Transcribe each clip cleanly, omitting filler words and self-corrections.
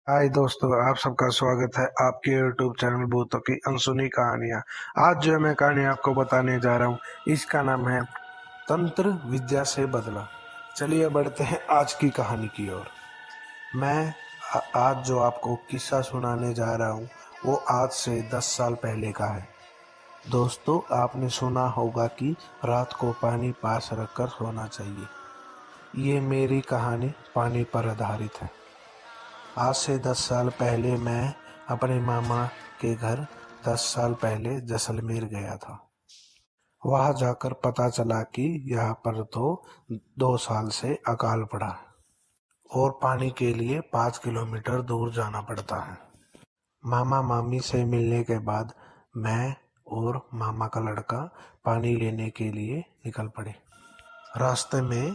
हाय दोस्तों, आप सबका स्वागत है आपके YouTube चैनल भूतों की अनसुनी कहानियाँ। आज जो मैं कहानी आपको बताने जा रहा हूँ, इसका नाम है तंत्र विद्या से बदला। चलिए बढ़ते हैं आज की कहानी की ओर। मैं आज जो आपको किस्सा सुनाने जा रहा हूँ वो आज से 10 साल पहले का है। दोस्तों, आपने सुना होगा कि रात को पानी पास रखकर सोना चाहिए। ये मेरी कहानी पानी पर आधारित है। आज से 10 साल पहले मैं अपने मामा के घर 10 साल पहले जैसलमेर गया था। वहां जाकर पता चला कि यहाँ पर तो 2 साल से अकाल पड़ा है और पानी के लिए 5 किलोमीटर दूर जाना पड़ता है। मामा मामी से मिलने के बाद मैं और मामा का लड़का पानी लेने के लिए निकल पड़े। रास्ते में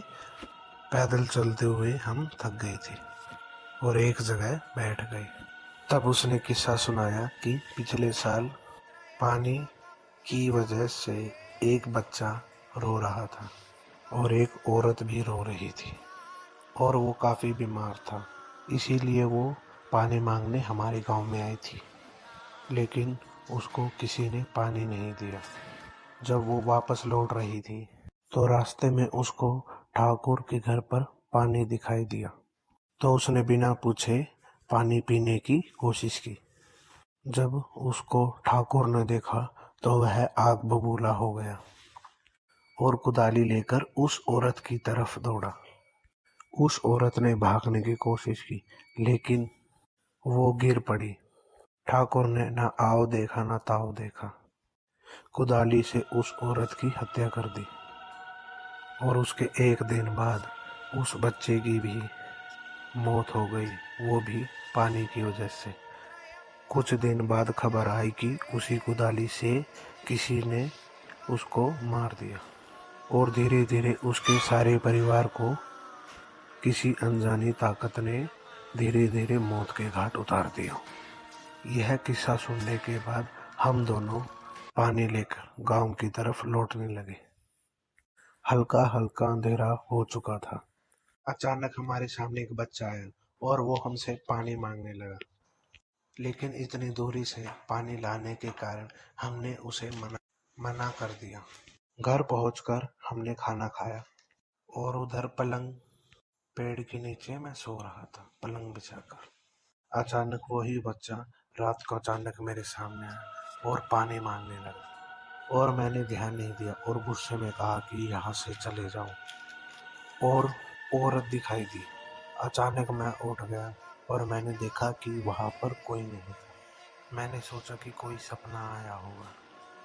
पैदल चलते हुए हम थक गए थे और एक जगह बैठ गए। तब उसने किस्सा सुनाया कि पिछले साल पानी की वजह से एक बच्चा रो रहा था और एक औरत भी रो रही थी और वो काफ़ी बीमार था, इसीलिए वो पानी मांगने हमारे गांव में आई थी, लेकिन उसको किसी ने पानी नहीं दिया। जब वो वापस लौट रही थी तो रास्ते में उसको ठाकुर के घर पर पानी दिखाई दिया, तो उसने बिना पूछे पानी पीने की कोशिश की। जब उसको ठाकुर ने देखा तो वह आग बबूला हो गया और कुदाली लेकर उस औरत की तरफ दौड़ा। उस औरत ने भागने की कोशिश की, लेकिन वो गिर पड़ी। ठाकुर ने ना आओ देखा ना ताओ देखा, कुदाली से उस औरत की हत्या कर दी और उसके एक दिन बाद उस बच्चे की भी मौत हो गई, वो भी पानी की वजह से। कुछ दिन बाद खबर आई कि उसी कुदाली से किसी ने उसको मार दिया और धीरे धीरे उसके सारे परिवार को किसी अनजानी ताकत ने धीरे धीरे मौत के घाट उतार दिया। यह किस्सा सुनने के बाद हम दोनों पानी लेकर गांव की तरफ लौटने लगे। हल्का हल्का अंधेरा हो चुका था। अचानक हमारे सामने एक बच्चा आया और वो हमसे पानी मांगने लगा, लेकिन इतनी दूरी से पानी लाने के कारण हमने उसे मना कर दिया। घर पहुंचकर हमने खाना खाया और उधर पलंग पेड़ के नीचे मैं सो रहा था पलंग बिछाकर। अचानक वही बच्चा रात को अचानक मेरे सामने आया और पानी मांगने लगा और मैंने ध्यान नहीं दिया और गुस्से में कहा कि यहाँ से चले जाओ। और औरत दिखाई दी। अचानक मैं उठ गया और मैंने देखा कि वहाँ पर कोई नहीं था। मैंने सोचा कि कोई सपना आया होगा।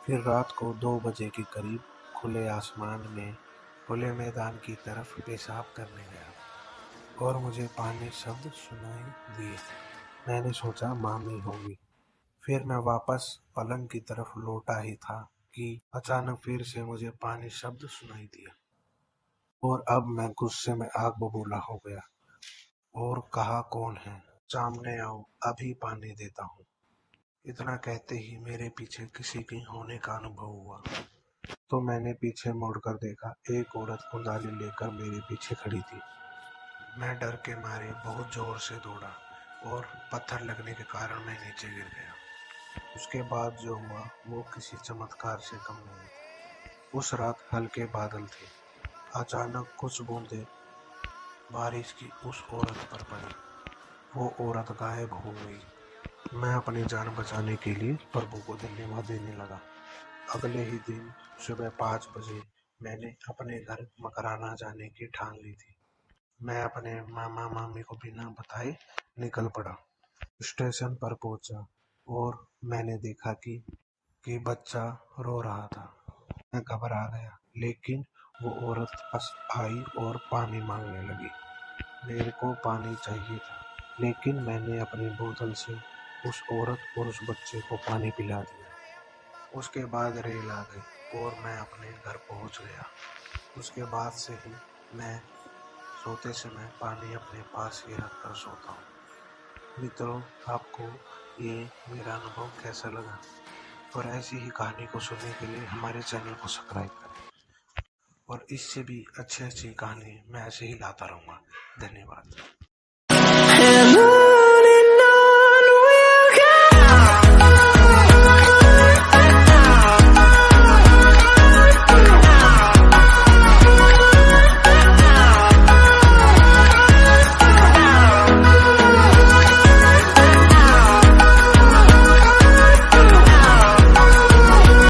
फिर रात को 2 बजे के करीब खुले आसमान में खुले मैदान की तरफ पेशाब करने गया और मुझे पानी शब्द सुनाई दिए। मैंने सोचा मामी होगी। फिर मैं वापस पलंग की तरफ लौटा ही था कि अचानक फिर से मुझे पानी शब्द सुनाई दिया और अब मैं गुस्से में आग बबूला हो गया और कहा, कौन है? सामने आओ, अभी पानी देता हूँ। इतना कहते ही मेरे पीछे किसी के होने का अनुभव हुआ, तो मैंने पीछे मुड़कर देखा। एक औरत कुदाली लेकर मेरे पीछे खड़ी थी। मैं डर के मारे बहुत जोर से दौड़ा और पत्थर लगने के कारण मैं नीचे गिर गया। उसके बाद जो हुआ वो किसी चमत्कार से कम नहीं था। उस रात हल्के बादल थे। अचानक कुछ बूंदें बारिश की उस औरत पर पड़ी। वो औरत गायब हो गई। मैं अपनी जान बचाने के लिए प्रभु को धन्यवाद देने लगा। अगले ही दिन सुबह 5 बजे मैंने अपने घर मकराना जाने की ठान ली थी। मैं अपने मामा मामी को बिना बताए निकल पड़ा। स्टेशन पर पहुंचा और मैंने देखा कि बच्चा रो रहा था। मैं घबरा गया, लेकिन वो औरत पास आई और पानी मांगने लगी। मेरे को पानी चाहिए था, लेकिन मैंने अपनी बोतल से उस औरत और उस बच्चे को पानी पिला दिया। उसके बाद रेल आ गई और मैं अपने घर पहुंच गया। उसके बाद से ही मैं सोते समय पानी अपने पास ही रखकर सोता हूँ। मित्रों, आपको ये मेरा अनुभव कैसा लगा? और ऐसी ही कहानी को सुनने के लिए हमारे चैनल को सब्सक्राइब करें और इससे भी अच्छी अच्छी कहानी मैं ऐसे ही लाता रहूँगा। धन्यवाद।